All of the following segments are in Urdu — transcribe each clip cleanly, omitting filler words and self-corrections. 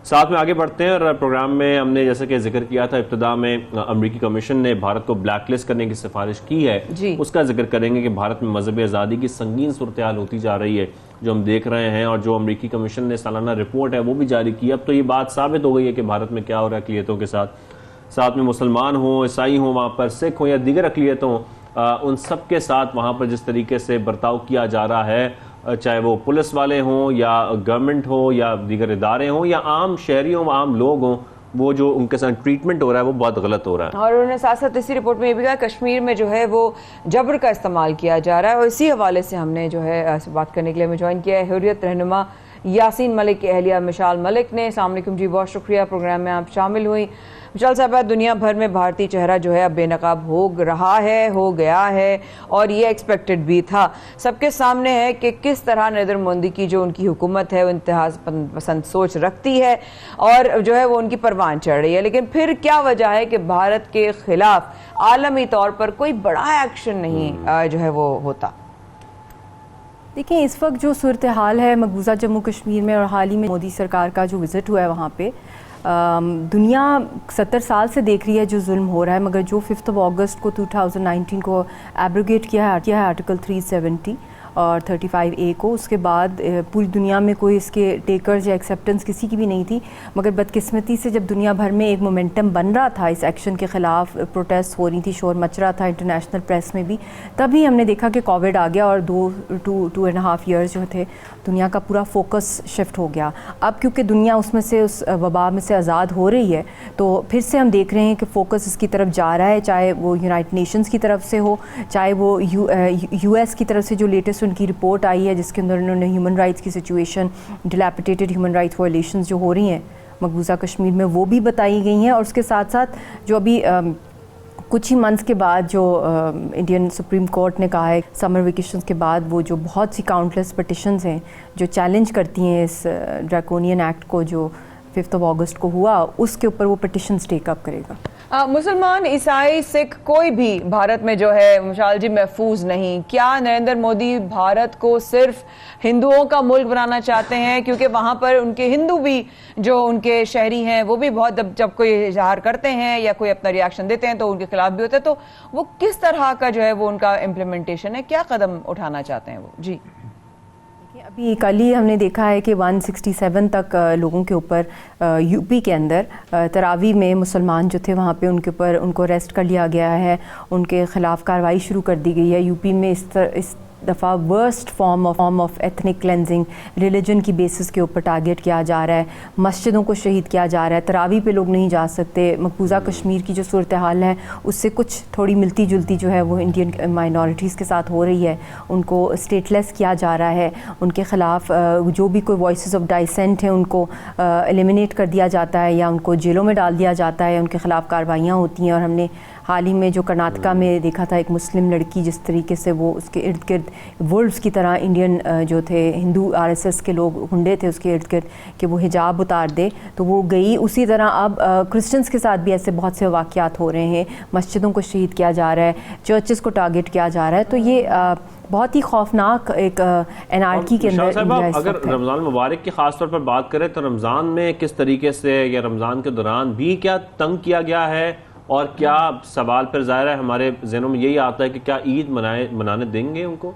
ساتھ میں آگے بڑھتے ہیں، اور پروگرام میں ہم نے جیسے کہ ذکر کیا تھا ابتدا میں، امریکی کمیشن نے بھارت کو بلیک لسٹ کرنے کی سفارش کی ہے، اس کا ذکر کریں گے کہ بھارت میں مذہبی آزادی کی سنگین صورتحال ہوتی جا رہی ہے جو ہم دیکھ رہے ہیں، اور جو امریکی کمیشن نے سالانہ رپورٹ ہے وہ بھی جاری کی۔ اب تو یہ بات ثابت ہو گئی ہے کہ بھارت میں کیا ہو رہا ہے اقلیتوں کے ساتھ میں مسلمان ہوں، عیسائی ہوں، وہاں پر سکھ ہوں یا دیگر اقلیتوں، ان سب کے ساتھ وہاں پر جس طریقے سے برتاؤ کیا جا رہا ہے، چاہے وہ پولیس والے ہوں یا گورنمنٹ ہو یا دیگر ادارے ہوں یا عام شہری ہوں، عام لوگ ہوں، وہ جو ان کے ساتھ ٹریٹمنٹ ہو رہا ہے وہ بہت غلط ہو رہا ہے۔ اور انہوں نے ساتھ ساتھ اسی رپورٹ میں یہ بھی کہا کشمیر میں جو ہے وہ جبر کا استعمال کیا جا رہا ہے، اور اسی حوالے سے ہم نے جو ہے بات کرنے کے لیے ہمیں جوائن کیا ہے حریت رہنما یاسین ملک کی اہلیہ مشال ملک نے۔ السلام علیکم جی، بہت شکریہ پروگرام میں آپ شامل ہوئی۔ مشال صاحبہ، دنیا بھر میں بھارتی چہرہ جو ہے اب بے نقاب ہو رہا ہے، ہو گیا ہے، اور یہ ایکسپیکٹڈ بھی تھا۔ سب کے سامنے ہے کہ کس طرح نریندر مودی کی جو ان کی حکومت ہے وہ انتہا پسند سوچ رکھتی ہے اور جو ہے وہ ان کی پروان چڑھ رہی ہے، لیکن پھر کیا وجہ ہے کہ بھارت کے خلاف عالمی طور پر کوئی بڑا ایکشن نہیں جو ہے وہ ہوتا؟ دیکھیں، اس وقت جو صورتحال ہے مقبوضہ جموں کشمیر میں، اور حال ہی میں مودی سرکار کا جو وزٹ ہوا ہے وہاں پہ، دنیا 70 سال سے دیکھ رہی ہے جو ظلم ہو رہا ہے، مگر جو 5 اگست کو 2019 کو ایبروگیٹ کیا ہے آرٹیکل 370 اور 35A کو، اس کے بعد پوری دنیا میں کوئی اس کے ٹیکرز یا ایکسیپٹنس کسی کی بھی نہیں تھی، مگر بدقسمتی سے جب دنیا بھر میں ایک مومنٹم بن رہا تھا اس ایکشن کے خلاف، پروٹیسٹ ہو رہی تھی، شور مچ رہا تھا انٹرنیشنل پریس میں بھی، تبھی ہم نے دیکھا کہ کووڈ آ گیا اور 2.5 ایئرز جو تھے دنیا کا پورا فوکس شفٹ ہو گیا۔ اب کیونکہ دنیا اس میں سے اس وبا میں سے آزاد ہو رہی ہے، تو پھر سے ہم دیکھ رہے ہیں کہ فوکس اس کی طرف جا رہا ہے، چاہے وہ یونائٹڈ نیشنز کی طرف سے ہو، چاہے وہ یو ایس کی طرف سے جو لیٹسٹ ان کی رپورٹ آئی ہے جس کے اندر انہوں نے ہیومن رائٹس کی سچویشن، ڈیلیپیٹیڈ ہیومن رائٹس وائلیشنز جو ہو رہی ہیں مقبوضہ کشمیر میں وہ بھی بتائی گئی ہیں، اور اس کے ساتھ ساتھ جو ابھی کچھ ہی منتھس کے بعد جو انڈین سپریم کورٹ نے کہا ہے سمر ویکیشنز کے بعد وہ جو بہت سی کاؤنٹلیس پٹیشنز ہیں جو چیلنج کرتی ہیں اس ڈریکونین ایکٹ کو جو 5 اگست کو ہوا، اس کے اوپر وہ پٹیشنز ٹیک اپ کرے گا۔ مسلمان، عیسائی، سکھ، کوئی بھی بھارت میں جو ہے مشال جی محفوظ نہیں۔ کیا نریندر مودی بھارت کو صرف ہندوؤں کا ملک بنانا چاہتے ہیں؟ کیونکہ وہاں پر ان کے ہندو بھی جو ان کے شہری ہیں وہ بھی بہت جب کوئی اظہار کرتے ہیں یا کوئی اپنا ریاکشن دیتے ہیں تو ان کے خلاف بھی ہوتے ہیں، تو وہ کس طرح کا جو ہے وہ ان کا امپلیمنٹیشن ہے، کیا قدم اٹھانا چاہتے ہیں وہ؟ جی ابھی کل ہی ہم نے دیکھا ہے کہ 167 تک لوگوں کے اوپر یو پی کے اندر تراویح میں مسلمان جو تھے وہاں پہ ان کے اوپر ان کو اریسٹ کر لیا گیا ہے، ان کے خلاف کارروائی شروع کر دی گئی ہے۔ یو پی میں اس دفعہ worst form of ethnic cleansing religion کی بیسس کے اوپر ٹارگیٹ کیا جا رہا ہے، مسجدوں کو شہید کیا جا رہا ہے، تراویح پہ لوگ نہیں جا سکتے۔ مقبوضہ کشمیر کی جو صورتحال ہے اس سے کچھ تھوڑی ملتی جلتی جو ہے وہ انڈین مائنورٹیز کے ساتھ ہو رہی ہے، ان کو اسٹیٹ لیس کیا جا رہا ہے، ان کے خلاف جو بھی کوئی وائسز آف ڈائسینٹ ہیں ان کو ایلیمینیٹ کر دیا جاتا ہے یا ان کو جیلوں میں ڈال دیا جاتا ہے، ان کے خلاف کارروائیاں ہوتی ہیں۔ اور ہم نے حال ہی میں جو کرناٹکا میں دیکھا تھا ایک مسلم لڑکی جس طریقے سے وہ اس کے ارد گرد ولفز کی طرح انڈین جو تھے ہندو RSS کے لوگ ہنڈے تھے اس کے ارد گرد کہ وہ حجاب اتار دے تو وہ گئی۔ اسی طرح اب کرسچنس کے ساتھ بھی ایسے بہت سے واقعات ہو رہے ہیں، مسجدوں کو شہید کیا جا رہا ہے، چرچز کو ٹارگیٹ کیا جا رہا ہے، تو یہ بہت ہی خوفناک ایک انارکی کے اندر۔ اگر رمضان مبارک کی خاص طور پر بات کریں تو رمضان میں کس طریقے سے یا رمضان کے دوران بھی کیا تنگ کیا گیا ہے، اور کیا سوال پھر ظاہر ہے ہمارے ذہنوں میں یہی آتا ہے کہ کیا عید منانے دیں گے ان کو؟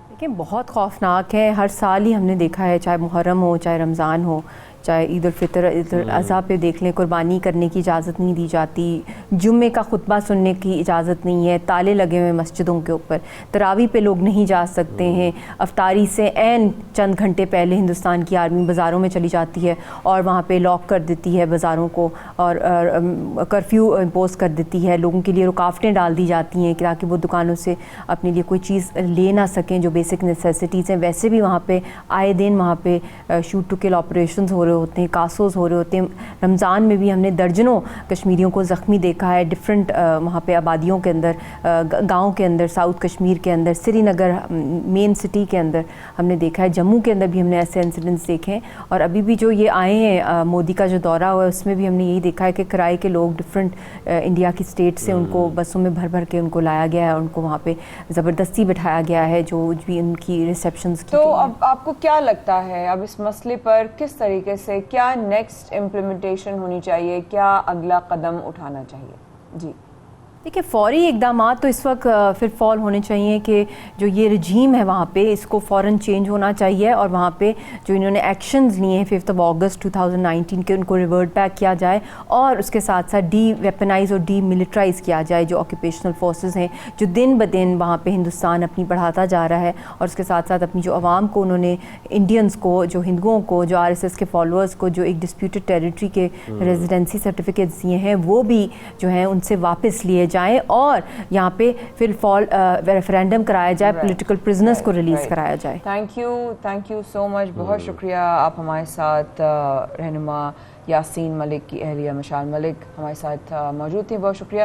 دیکھیں، بہت خوفناک ہے، ہر سال ہی ہم نے دیکھا ہے، چاہے محرم ہو، چاہے رمضان ہو، چاہے عید الفطر، عید الاضحیٰ پہ دیکھ لیں، قربانی کرنے کی اجازت نہیں دی جاتی، جمعے کا خطبہ سننے کی اجازت نہیں ہے، تالے لگے ہوئے مسجدوں کے اوپر، تراویح پہ لوگ نہیں جا سکتے ہیں، افطاری سے عین چند گھنٹے پہلے ہندوستان کی آرمی بازاروں میں چلی جاتی ہے اور وہاں پہ لاک کر دیتی ہے بازاروں کو، اور کرفیو امپوز کر دیتی ہے، لوگوں کے لیے رکاوٹیں ڈال دی جاتی ہیں تاکہ وہ دکانوں سے اپنے لیے کوئی چیز لے نہ سکیں جو بیسک نیسیسٹیز ہیں۔ ویسے بھی وہاں پہ آئے دن وہاں پہ شوٹ ٹو کل آپریشنز ہو رہے ہوتے ہیں، کاسوز ہو رہے ہوتے ہیں۔ رمضان میں بھی ہم نے درجنوں کشمیریوں کو زخمی دیکھا ہے ڈفرینٹ وہاں پہ آبادیوں کے اندر، گاؤں کے اندر، ساؤتھ کشمیر کے اندر، سری نگر مین سٹی کے اندر ہم نے دیکھا ہے، جموں کے اندر بھی ہم نے ایسے انسیڈنٹس دیکھے ہیں۔ اور ابھی بھی جو یہ آئے ہیں مودی کا جو دورہ ہوا ہے اس میں بھی ہم نے یہی دیکھا ہے کہ کرائے کے لوگ ڈفرینٹ انڈیا کی اسٹیٹ سے ان کو بسوں میں بھر بھر کے ان کو لایا گیا ہے اور ان کو وہاں پہ زبردستی بٹھایا گیا ہے جو بھی ان کی ریسیپشنز کی۔ تو اب آپ کو کیا لگتا ہے اب اس مسئلے پر کس طریقے سے کیا نیکسٹ امپلیمنٹیشن ہونی چاہیے, کیا اگلا قدم اٹھانا چاہیے؟ جی دیکھیے فوری اقدامات تو اس وقت پھر فال ہونے چاہیے کہ جو یہ رجیم ہے وہاں پہ اس کو فوراً چینج ہونا چاہیے, اور وہاں پہ جو انہوں نے ایکشنز لیے ہیں 5 اگست 2019 کے ان کو ریورٹ بیک کیا جائے, اور اس کے ساتھ ساتھ ڈی ویپنائز اور ڈی ملٹرائز کیا جائے جو آکوپیشنل فورسز ہیں جو دن بدن وہاں پہ ہندوستان اپنی بڑھاتا جا رہا ہے, اور اس کے ساتھ ساتھ اپنی جو عوام کو انہوں نے انڈینس کو, جو ہندوؤں کو, جو RSS کے فالوورز کو جو ایک ڈسپیوٹڈ ٹیریٹری کے ریزیڈنسی سرٹیفکیٹس دیے ہیں وہ بھی جو ہیں ان سے واپس لیے جائیں, اور یہاں پہ پھر ریفرینڈم کرایا جائے, پولیٹیکل پرزنرز کو ریلیز کرایا جائے. تھینک یو سو مچ, بہت شکریہ آپ ہمارے ساتھ رہنما یاسین ملک کی اہلیہ مشال ملک ہمارے ساتھ موجود تھیں, بہت شکریہ.